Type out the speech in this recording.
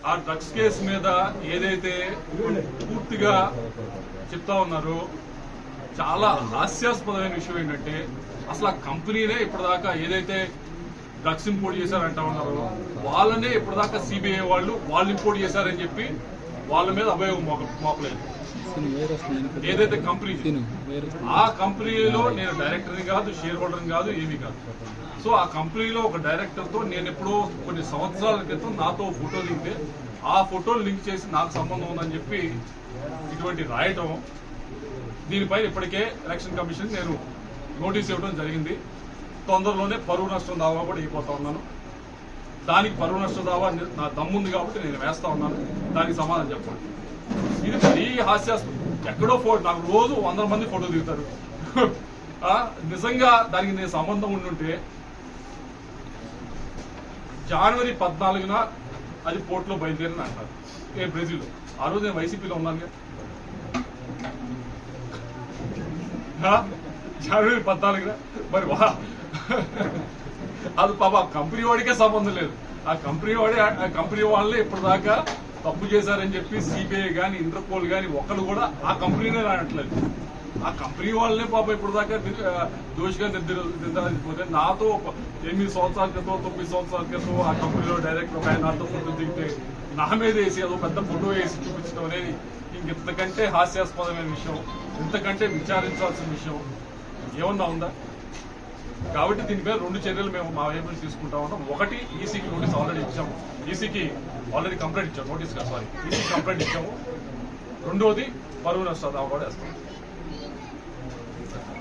ఆ drugs case మీద ఏదైతే పూర్తిగా చెప్తా ఉన్నారో చాలా హాస్యాస్పదమైన విషయం ఏంటంటే అసలు ఆ కంపెనీనే ఇప్పటిదాకా ఏదైతే డ్రగ్స్ ఇంపోర్ట్ చేశారంటా ఉన్నారో వాళ్ళనే ఇప్పటిదాకా సిబిఐ వాళ్ళు ఇంపోర్ట్ చేశారని చెప్పి వాళ్ళ మీద అభియోగం మోపలేదు. ఏదైతే కంపెనీ ఆ కంపెనీలో నేను డైరెక్టర్ని కాదు, షేర్ హోల్డర్ని కాదు, ఏమీ కాదు. సో ఆ కంపెనీలో ఒక డైరెక్టర్తో నేను ఎప్పుడో కొన్ని సంవత్సరాల క్రితం నాతో ఫోటో దిగితే ఆ ఫోటోలు లింక్ చేసి నాకు సంబంధం ఉందని చెప్పి ఇటువంటి రాయటం, దీనిపైన ఇప్పటికే ఎలక్షన్ కమిషన్ నేను నోటీస్ ఇవ్వడం జరిగింది. తొందరలోనే పరువు నష్టం దావా కూడా అయిపోతా ఉన్నాను. దానికి పరువు నష్టం దావా నా దమ్ముంది కాబట్టి నేను వేస్తా ఉన్నాను. దానికి సమాధానం చెప్పండి. ఇది మరీ హాస్యాస్పదం. ఎక్కడో నాకు రోజు 100 మంది ఫోటో దిగుతారు. నిజంగా దానికి నేను సంబంధం ఉండుంటే జనవరి 14న అది పోర్ట్లో బయలుదేరిని అంటారు బ్రెజిల్లో. ఆ రోజు నేను వైసీపీలో ఉన్నాను. జనవరి 14న మరి అది పాప కంపెనీ వాడికే సంబంధం లేదు. ఆ కంపెనీ వాళ్ళే ఇప్పటిదాకా తప్పు చేశారని చెప్పి సిబిఐ కానీ ఇంటర్పోల్ కానీ ఒక్కరు కూడా ఆ కంపెనీనే రానట్లేదు. ఆ కంపెనీ వాళ్ళనే పాప ఇప్పటిదాకా దోషిగా నిర్ధారించిపోతే నాతో 8 సంవత్సరాల క్రితం 9 సంవత్సరాల క్రితం ఆ కంపెనీలో డైరెక్టర్ ఒక ఆయన నాతో ఫోటో దిగితే నా మీద వేసి అదో పెద్ద ఫోటో వేసి చూపించడం అనేది ఇంతకంటే హాస్యాస్పదమైన విషయం, ఇంతకంటే విచారించాల్సిన విషయం ఏమన్నా ఉందా? కాబట్టి దీనిపై 2 చర్యలు మేము మా వైపు తీసుకుంటా ఉన్నాం. ఒకటి, ఈసీకి నోటీస్ ఆల్రెడీ ఇచ్చాము. ఈసీకి ఆల్రెడీ కంప్లైంట్ ఇచ్చాము. ఈసీ కంప్లైంట్ ఇచ్చాము. రెండోది పరువు నష్ట దావా కూడా వేస్తాం.